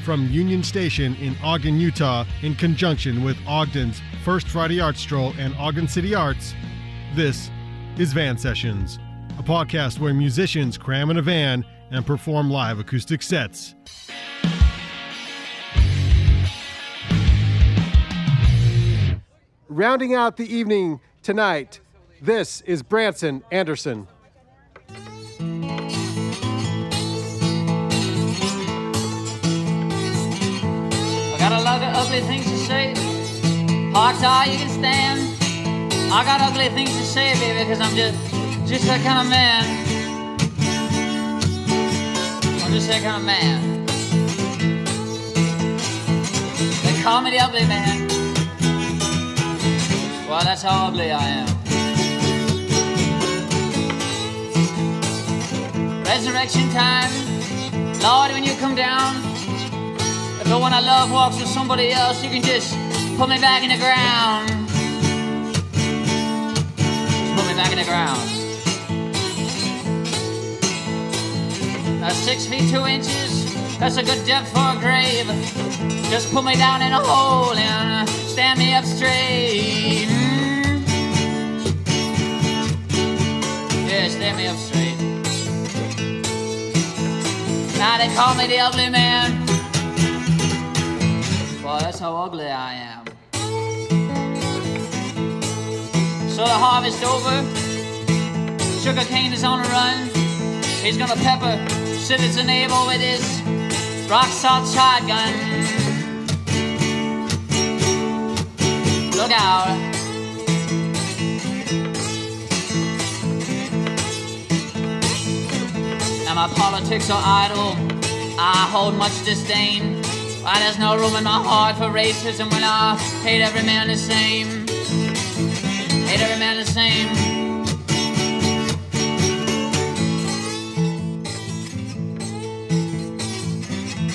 from Union Station in Ogden, Utah, in conjunction with Ogden's First Friday Art Stroll and Ogden City Arts, this is Van Sessions, a podcast where musicians cram in a van and perform live acoustic sets. Rounding out the evening tonight, this is Branson Anderson. I got a lot of ugly things to say, hard tie you can stand. I got ugly things to say, baby, because I'm just that kind of man. I'm just that kind of man. They call me the ugly man. Well, that's how ugly I am. Resurrection time, Lord, when you come down, if the one I love walks with somebody else, you can just put me back in the ground. Just put me back in the ground. Now 6 feet 2 inches, that's a good depth for a grave. Just put me down in a hole and stand me up straight. Yeah, stand me up straight. Now they call me the ugly man. Well, that's how ugly I am. So the harvest over, sugar cane is on the run. He's gonna pepper Citizen Abel with his rock salt shotgun. Look out. Now my politics are idle, I hold much disdain. Why, there's no room in my heart for racism when I hate every man the same. Hate every man the same.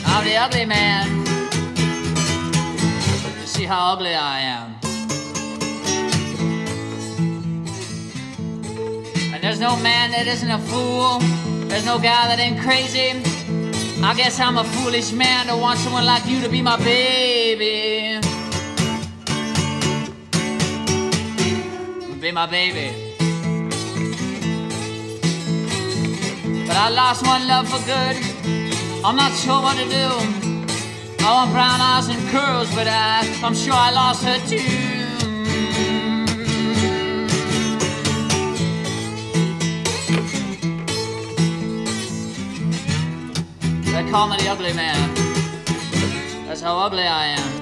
I'm the ugly man. You see how ugly I am. And there's no man that isn't a fool. There's no guy that ain't crazy. I guess I'm a foolish man to want someone like you to be my baby. Be my baby. But I lost one love for good. I'm not sure what to do. I want brown eyes and curls, but I'm sure I lost her too. They call me the ugly man. That's how ugly I am.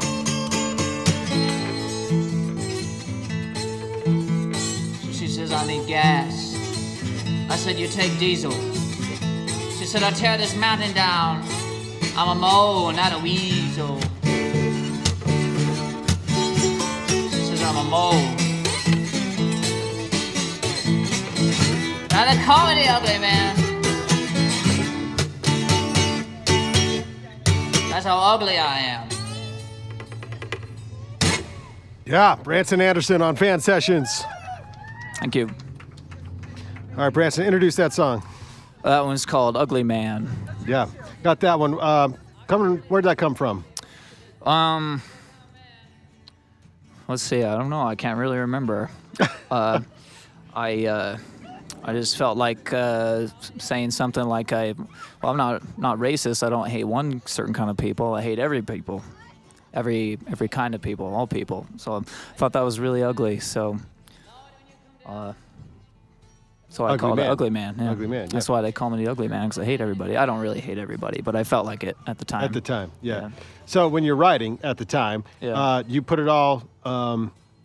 So she says, I need gas. I said, you take diesel. She said, I'll tear this mountain down. I'm a mole, not a weasel. She says, I'm a mole. Now they call me the ugly man. That's how ugly I am. Yeah, Branson Anderson on Fan Sessions. Thank you. All right, Branson, introduce that song. That one's called Ugly Man. Yeah, got that one. Where'd that come from? Let's see. I don't know. I can't really remember. I just felt like saying something like I'm not racist. I don't hate one certain kind of people. I hate every people, every kind of people, all people. So I thought that was really ugly. So I called it Ugly Man. Yeah. Ugly Man. Yeah. That's why they call me the Ugly Man, because I hate everybody. I don't really hate everybody, but I felt like it at the time. At the time, yeah. So when you're writing at the time, you put it all.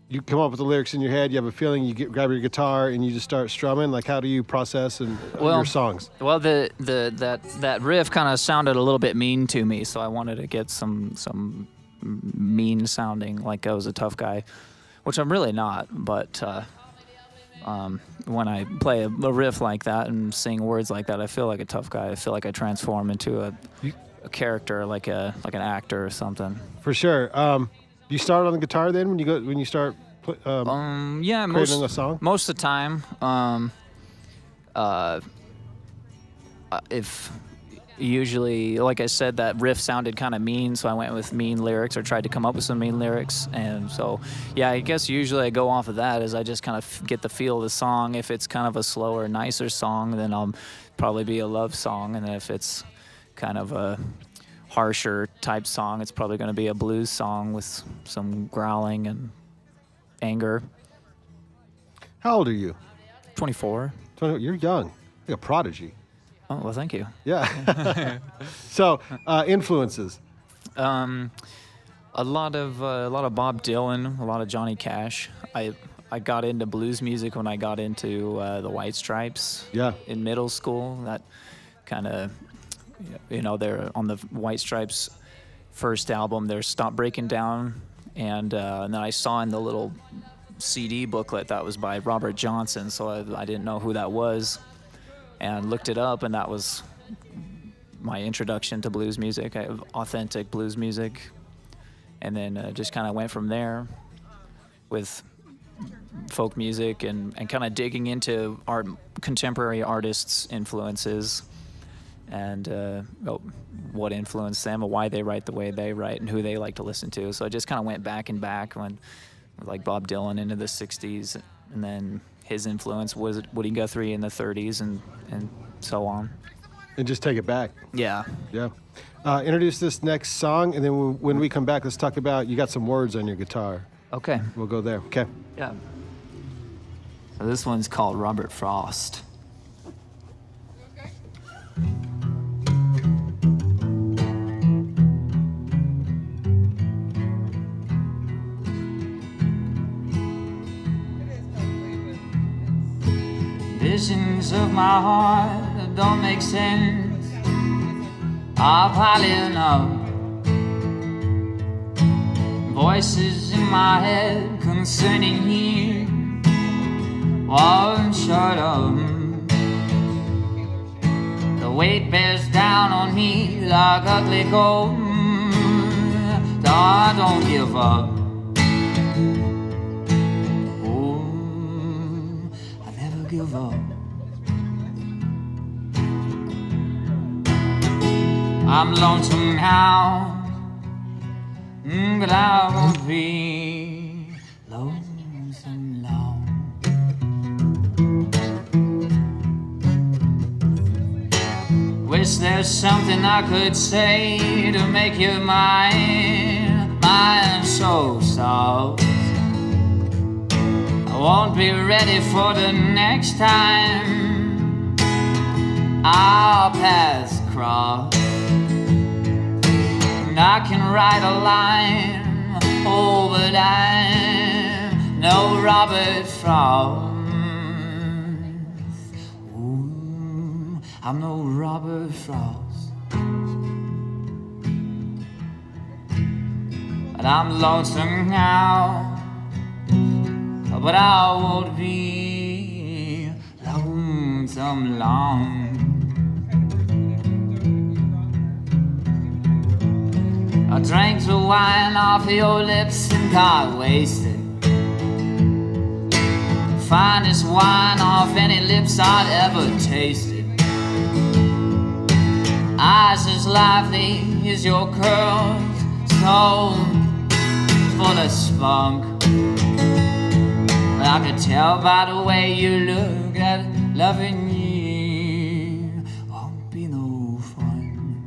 You come up with the lyrics in your head. You have a feeling. You grab your guitar and you just start strumming. Like, how do you process your songs? Well, that riff kind of sounded a little bit mean to me, so I wanted to get some mean sounding, like I was a tough guy, which I'm really not. But when I play a riff like that and sing words like that, I feel like a tough guy. I feel like I transform into a character, like an actor or something. For sure. You start on the guitar then when you start creating a song? Most of the time. If usually, like I said, that riff sounded kind of mean, so I went with mean lyrics or tried to come up with some mean lyrics. And so, yeah, I guess usually I go off of that as I just kind of get the feel of the song. If it's kind of a slower, nicer song, then I'll probably be a love song. And then if it's kind of a harsher type song, it's probably going to be a blues song with some growling and anger. How old are you? 24. You're young. You're a prodigy. Oh, well, thank you. Yeah. So, influences. A lot of Bob Dylan, a lot of Johnny Cash. I got into blues music when I got into the White Stripes. Yeah. In middle school. That kind of, they're on the White Stripes' first album. They're Stop Breaking Down, and then I saw in the little CD booklet that was by Robert Johnson, so I didn't know who that was, and looked it up, and that was my introduction to blues music, authentic blues music, and then just kind of went from there with folk music and kind of digging into contemporary artists' influences and what influenced them and why they write the way they write and who they like to listen to. So I just kind of went back when like Bob Dylan into the 60s, and then his influence was Woody Guthrie in the 30s and so on. And just take it back. Yeah. Yeah. Introduce this next song, and then when we come back, let's talk about, you got some words on your guitar. Okay. We'll go there. Okay. Yeah. So this one's called Robert Frost. Visions of my heart that don't make sense are piling up. Voices in my head concerning you won't shut up. The weight bears down on me like ugly gold. I don't give up. Give up. I'm lonesome now, but I won't be lonesome long. Wish there's something I could say to make you mine, mine so soft. I won't be ready for the next time our paths cross. And I can write a line, oh, but I'm no Robert Frost. Ooh, I'm no Robert Frost. But I'm lonesome now, but I won't be lonesome long. I drank the wine off your lips and got wasted. Finest wine off any lips I'd ever tasted. Eyes as lively as your curls, so full of spunk. I could tell by the way you look that loving you won't be no fun.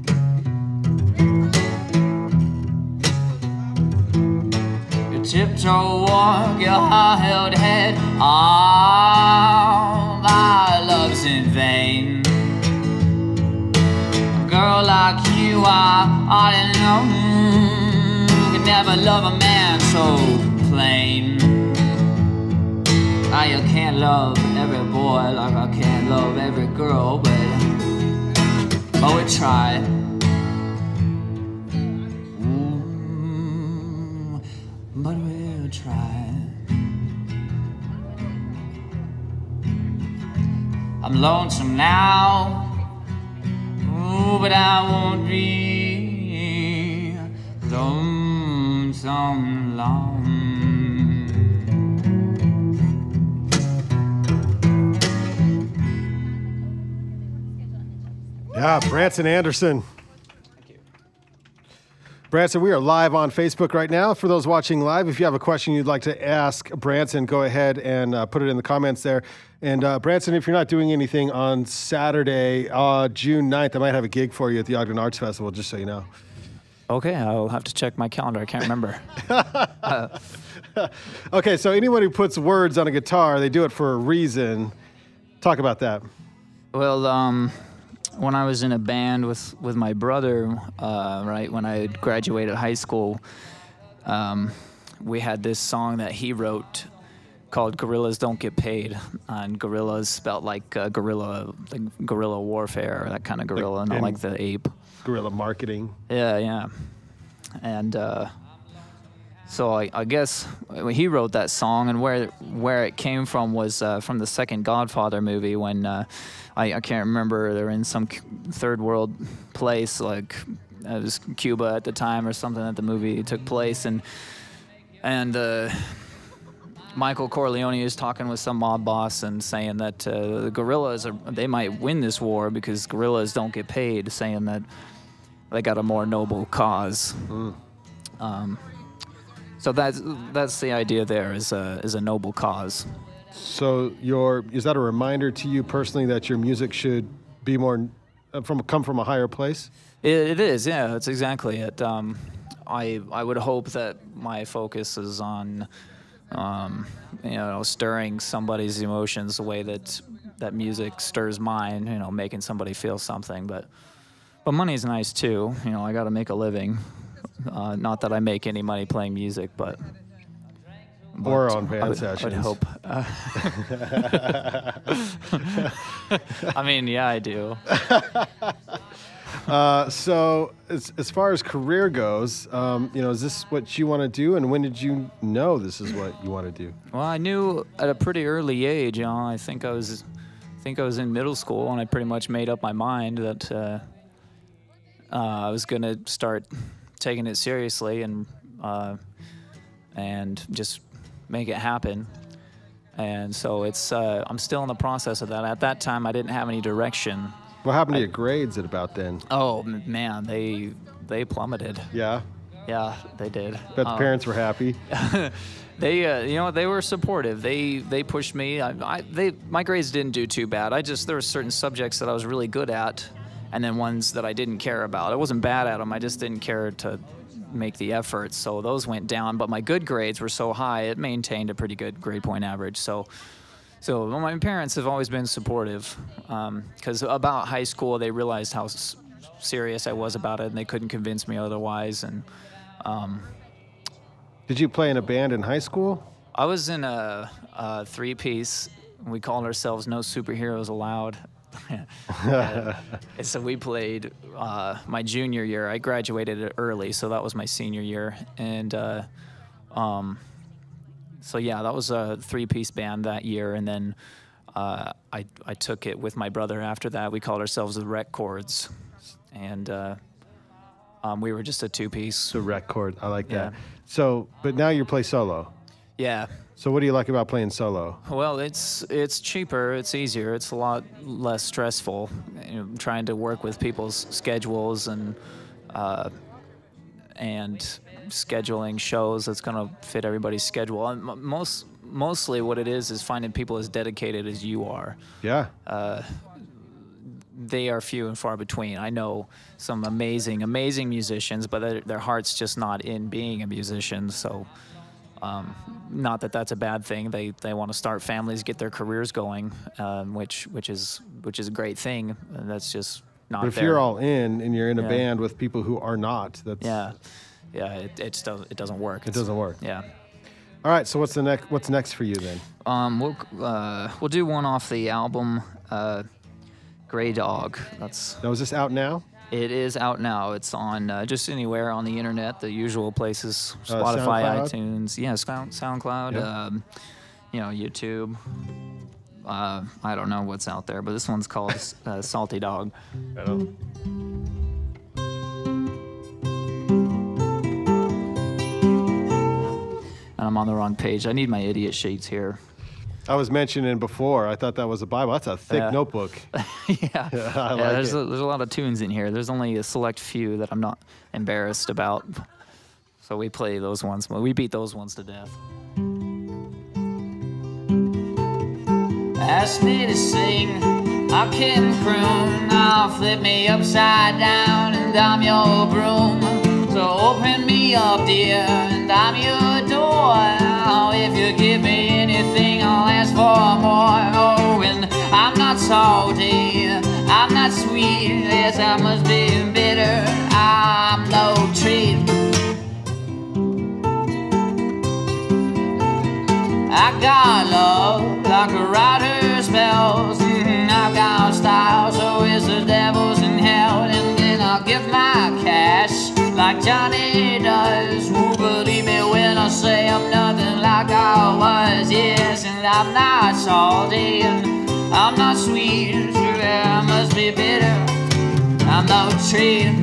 You tiptoe walk your hard-held head, all my love's in vain. A girl like you I ought to know could never love a man so plain. You can't love every boy like I can't love every girl, but we try. Ooh, but we'll try. I'm lonesome now, ooh, but I won't be lonesome long. Branson Anderson. Branson, we are live on Facebook right now. For those watching live, if you have a question you'd like to ask Branson, go ahead and put it in the comments there. And Branson, if you're not doing anything on Saturday, June 9th, I might have a gig for you at the Ogden Arts Festival, just so you know. Okay, I'll have to check my calendar. I can't remember. Okay, so anyone who puts words on a guitar, they do it for a reason. Talk about that. Well, when I was in a band with my brother, right when I graduated high school, we had this song that he wrote called "Gorillas Don't Get Paid," and gorillas spelled like guerrilla warfare, that kind of gorilla, not like the ape. Guerrilla marketing. Yeah. And so I guess he wrote that song, and where it came from was from the second Godfather movie when I can't remember, they're in some third world place, like it was Cuba at the time or something that the movie took place, and Michael Corleone is talking with some mob boss and saying that the guerrillas they might win this war because guerrillas don't get paid, saying that they got a more noble cause. So that's the idea there, is a noble cause. So is that a reminder to you personally that your music should be more come from a higher place? It is, yeah. That's exactly it. I would hope that my focus is on stirring somebody's emotions the way that music stirs mine. Making somebody feel something. But money's nice too. I got to make a living. Not that I make any money playing music, but or on band sessions. I would hope. I mean, yeah, I do. So as far as career goes, is this what you want to do? And when did you know this is what you want to do? Well, I knew at a pretty early age. I think I was in middle school, and I pretty much made up my mind that I was going to start taking it seriously and just make it happen. And so I'm still in the process of that. At that time, I didn't have any direction. What happened to your grades at about then? Oh man, they plummeted. Yeah. Yeah, they did. Bet the parents were happy. They were supportive. They pushed me. My grades didn't do too bad. There were certain subjects that I was really good at, and then ones that I didn't care about. I wasn't bad at them. I just didn't care to make the effort. So those went down. But my good grades were so high, it maintained a pretty good grade point average. So my parents have always been supportive, because about high school they realized how serious I was about it, and they couldn't convince me otherwise. And did you play in a band in high school? I was in a three-piece. We called ourselves No Superheroes Allowed. And so we played my junior year. I graduated early, so that was my senior year. And so yeah, that was a three-piece band that year. And then I took it with my brother after that. We called ourselves the Rec Chords, and we were just a two-piece. The Rec Chord, I like that. Yeah. So, but now you play solo. Yeah. So what do you like about playing solo? Well, it's cheaper, it's easier, it's a lot less stressful. Trying to work with people's schedules and scheduling shows that's going to fit everybody's schedule. And mostly what it is finding people as dedicated as you are. Yeah. They are few and far between. I know some amazing musicians, but their heart's just not in being a musician. So, not that that's a bad thing. They want to start families, get their careers going, which is a great thing. And that's just not. But if you're all in and you're in a band with people who are not, that's it doesn't work. It doesn't work. Yeah. All right. So what's next for you then? We'll do one off the album. Gray Dog. Now, is this out now? It is out now. It's on just anywhere on the internet, the usual places: Spotify, SoundCloud? iTunes, SoundCloud, YouTube. I don't know what's out there, but this one's called Salty Dog. Right on. And I'm on the wrong page. I need my idiot sheets here. I was mentioning before, I thought that was a Bible. That's a thick notebook. Yeah. I like there's it. there's a lot of tunes in here. There's only a select few that I'm not embarrassed about. So we play those ones. We beat those ones to death. Ask me to sing, I can croon. I'll flip me upside down and I'm your broom. So open me up, dear, and I'm your door. Oh, if you give me anything, I'll ask for more. Oh, and I'm not salty, I'm not sweet. Yes, I must be bitter, I'm no treat. I got love like a writer spells. I've got style, so is the devil's in hell. And then I'll give my cash like Johnny does. Who believe me when I say I'm nothing like I was? Yes, and I'm not salty and I'm not sweet. Sure, I must be bitter, I'm no treat.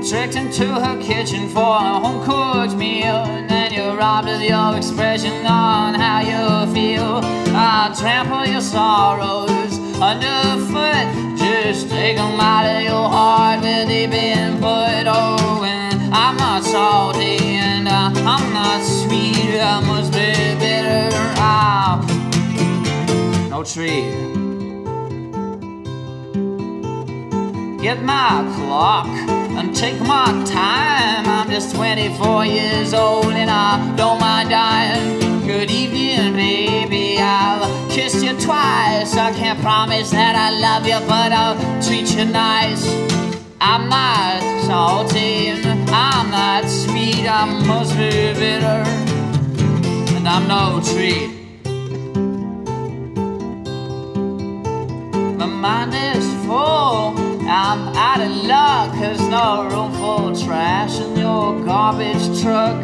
Tricked into her kitchen for a home-cooked meal, and then you're robbed of your expression on how you feel. I'll trample your sorrows underfoot, just take them out of your heart where they've been put. Oh, and I'm not salty and I'm not sweet, I must be bitter, no treat. Get my clock and take my time. I'm just 24 years old and I don't mind dying. Good evening, baby, I'll kiss you twice. I can't promise that I love you, but I'll treat you nice. I'm not salty and I'm not sweet, I must be bitter, and I'm no treat. My mind is full, I'm out of luck. There's no room for trash in your garbage truck.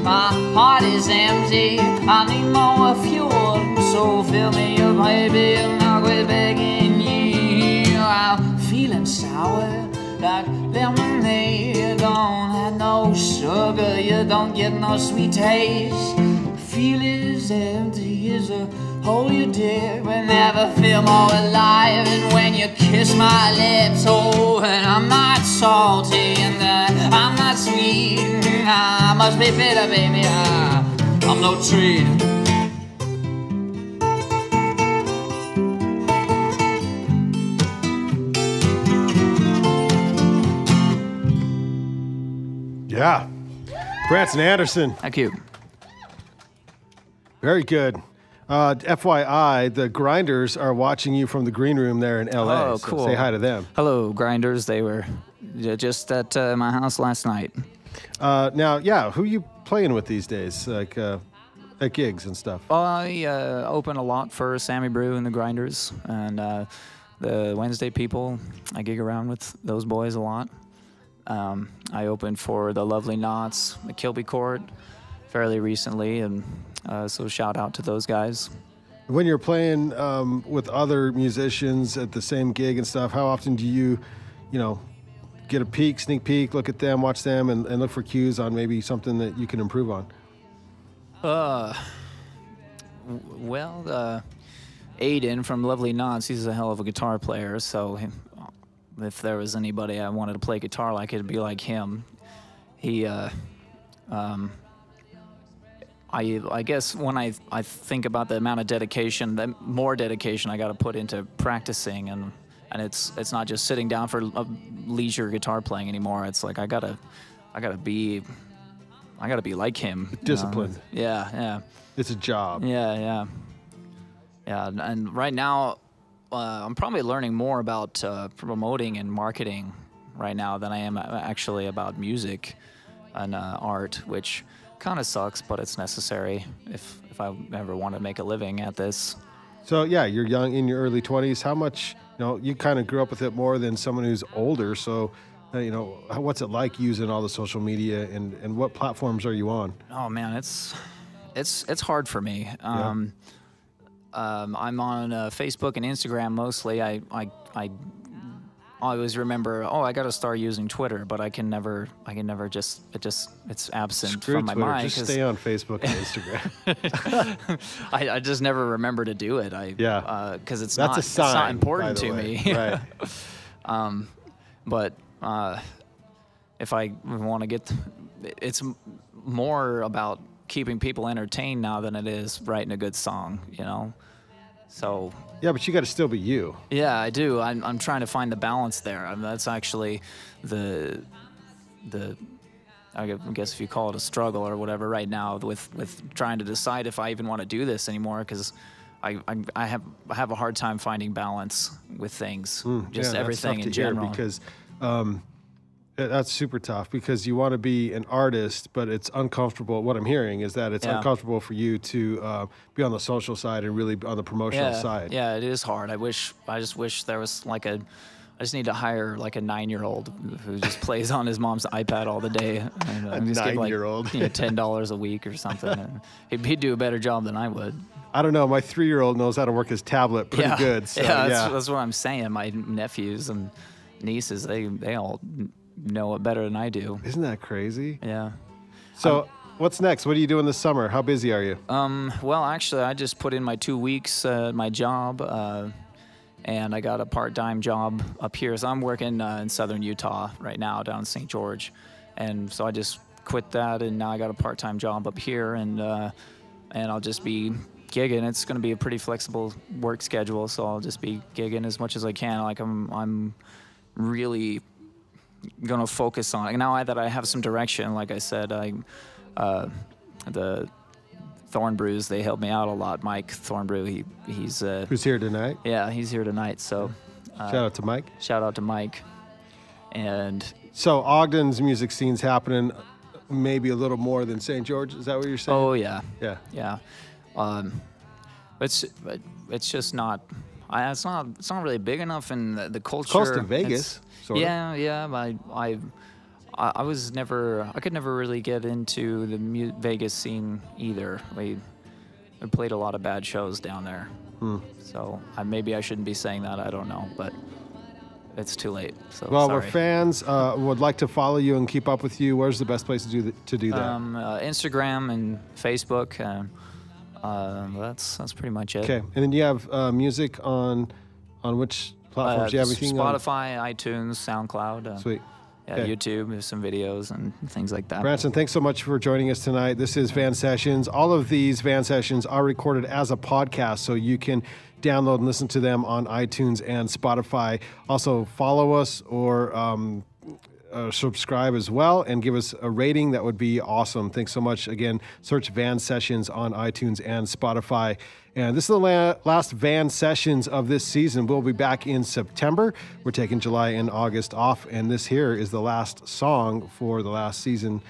My heart is empty, I need more fuel. So fill me up, baby, and I'll quit begging you. I'm feeling sour like lemonade. You don't have no sugar, you don't get no sweet taste. Feel as empty as a hole you dig, but never feel more alive. And when you kiss my lips, oh, and I'm not salty and I'm not sweet, I must be bitter, baby, I'm no treat. Yeah. Branson Anderson. Thank you. Very good. FYI, the Grinders are watching you from the green room there in LA. Oh, so cool. say hi to them. Hello, Grinders. They were just at my house last night. Now, yeah, who are you playing with these days, like at gigs and stuff? I open a lot for Sammy Brew and the Grinders, and the Wednesday people. I gig around with those boys a lot. I opened for the Lovely Knots, the Kilby Court, fairly recently, and so shout out to those guys. When you're playing with other musicians at the same gig and stuff, how often do you get a sneak peek, look at them, watch them, and look for cues on maybe something that you can improve on? Well, Aiden from Lovely Knots, he's a hell of a guitar player, so if there was anybody I wanted to play guitar like, it'd be like him. He, I guess when I think about the amount of dedication, the more dedication I got to put into practicing, and it's not just sitting down for leisure guitar playing anymore. It's like I gotta be like him. Disciplined. Yeah. It's a job. Yeah. And right now, I'm probably learning more about promoting and marketing right now than I am actually about music and art, which kind of sucks, but it's necessary if I ever want to make a living at this. So yeah, you're young, in your early 20s. How much, you kind of grew up with it more than someone who's older. So, what's it like using all the social media, and what platforms are you on? Oh man, it's hard for me. I'm on Facebook and Instagram mostly. I always remember, I got to start using Twitter, but I can never just, it's absent Screw from my Twitter. mind. Just stay on Facebook and Instagram. I just never remember to do it. Because it's not important to me. Right. But if I want to get, it's more about keeping people entertained now than it is writing a good song, So. Yeah, but you got to still be you. Yeah, I do. I'm trying to find the balance there. That's actually I guess if you call it a struggle or whatever right now with trying to decide if I even want to do this anymore, because I have a hard time finding balance with things, everything in general. Because that's super tough, because you want to be an artist, but it's uncomfortable. What I'm hearing is that it's uncomfortable for you to be on the social side and really on the promotional side. Yeah, it is hard. I just wish there was I just need to hire like a 9-year-old who just plays on his mom's iPad all the day. And, a 9-year-old. $10 a week or something. And he'd do a better job than I would. I don't know. My 3-year-old knows how to work his tablet pretty good. So, that's what I'm saying. My nephews and nieces, they all know it better than I do. Isn't that crazy? Yeah. So what's next? What are you doing this summer? How busy are you? Well, actually, I just put in my 2 weeks at my job, and I got a part-time job up here. So I'm working in southern Utah right now, down in St. George. And so I just quit that, and now I got a part-time job up here, and I'll just be gigging. It's going to be a pretty flexible work schedule, so I'll just be gigging as much as I can. Like I'm really going to focus on it. Now that I have some direction, like I said, the Thornbrews, they helped me out a lot. Mike Thornbrew, he's who's here tonight? Yeah, he's here tonight. So shout out to Mike. Shout out to Mike. And so Ogden's music scene's happening maybe a little more than St. George. Is that what you're saying? Oh yeah. Yeah. It's just not. It's not really big enough in the culture. Close to Vegas. Sort of. Yeah. I was never. I could never really get into the Vegas scene either. We played a lot of bad shows down there. So maybe I shouldn't be saying that. I don't know, but it's too late. So well, sorry. We're fans. Would like to follow you and keep up with you. Where's the best place to do that? Instagram and Facebook. That's pretty much it. Okay, and then you have music on which platforms? Do you have anything Spotify, iTunes, SoundCloud. Sweet. Yeah, okay. YouTube, there's some videos and things like that. Branson, thanks so much for joining us tonight. This is Van Sessions. All of these Van Sessions are recorded as a podcast, so you can download and listen to them on iTunes and Spotify. Also, follow us or subscribe as well and give us a rating. That would be awesome. Thanks so much. Again, search Van Sessions on iTunes and Spotify. And this is the last Van Sessions of this season. We'll be back in September. We're taking July and August off, and this here is the last song for the last season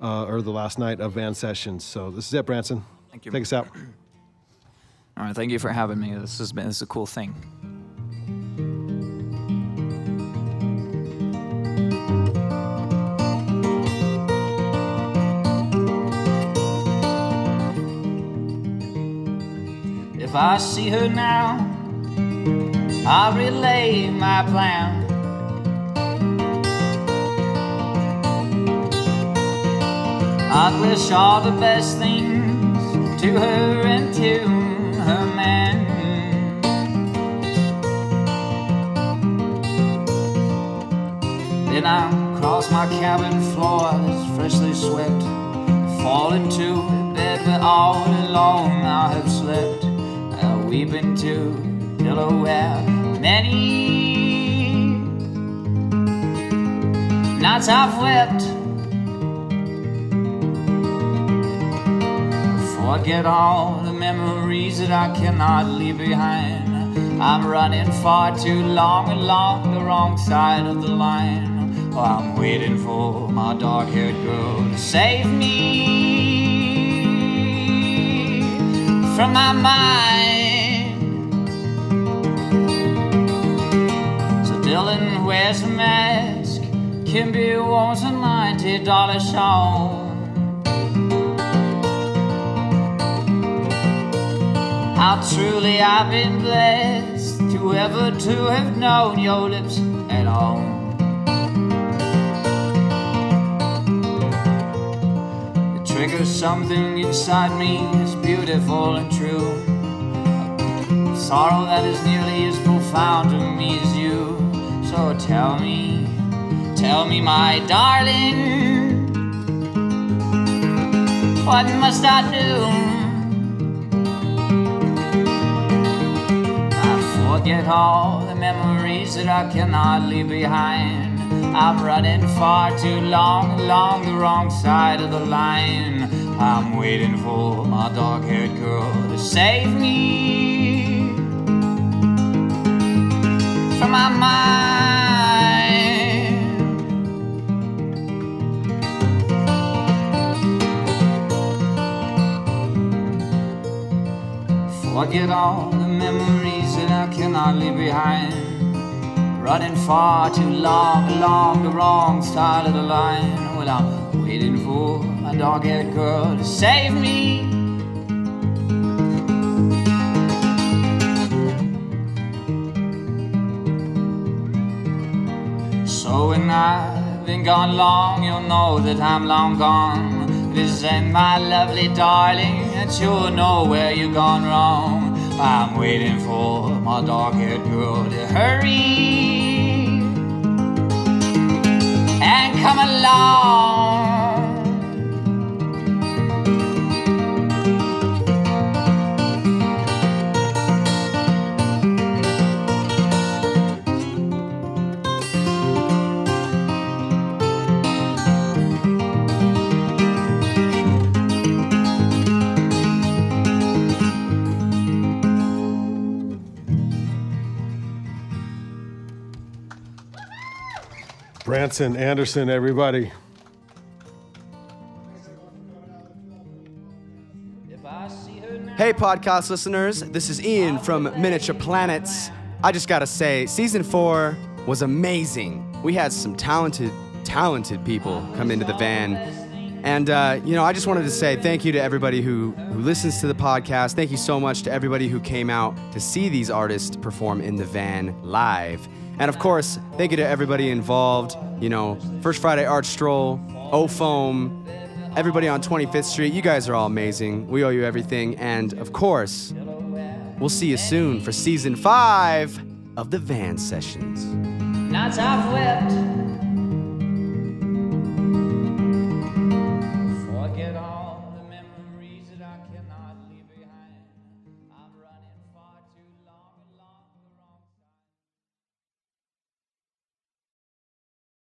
or the last night of Van Sessions. So this is it, Branson. Thank you. Take us out. All right, thank you for having me. This is a cool thing. If I see her now, I'll relay my plan. I'd wish all the best things to her and to her man. Then I'll cross my cabin floor that's freshly swept, fall into a bed where all alone I have slept. Weep into pillow where many nights I've wept. Forget all the memories that I cannot leave behind. I'm running far too long along the wrong side of the line. Oh, I'm waiting for my dark-haired girl to save me from my mind. Dylan wears a mask, Kimby wants a $90 shawl. How truly I've been blessed to ever to have known your lips at all. It triggers something inside me as beautiful and true. Sorrow that is nearly as profound to me as you. So tell me, my darling, what must I do? I forget all the memories that I cannot leave behind. I'm running far too long along the wrong side of the line. I'm waiting for my dark-haired girl to save me from my mind. Forget all the memories that I cannot leave behind. Running far too long along the wrong side of the line. Well, I'm waiting for my dog-haired girl to save me. So when I've been gone long, you'll know that I'm long gone. This ain't my lovely darling, that you'll know where you've gone wrong. I'm waiting for my dark-haired girl to hurry and come along. Branson, Anderson, everybody. Hey, podcast listeners. This is Ian from Miniature Planets. I just gotta say, season 4 was amazing. We had some talented people come into the van. And, I just wanted to say thank you to everybody who listens to the podcast. Thank you so much to everybody who came out to see these artists perform in the van live. And of course, thank you to everybody involved, First Friday Art Stroll, O-Foam, everybody on 25th Street. You guys are all amazing. We owe you everything. And of course, we'll see you soon for season 5 of the Van Sessions. Nights I've wept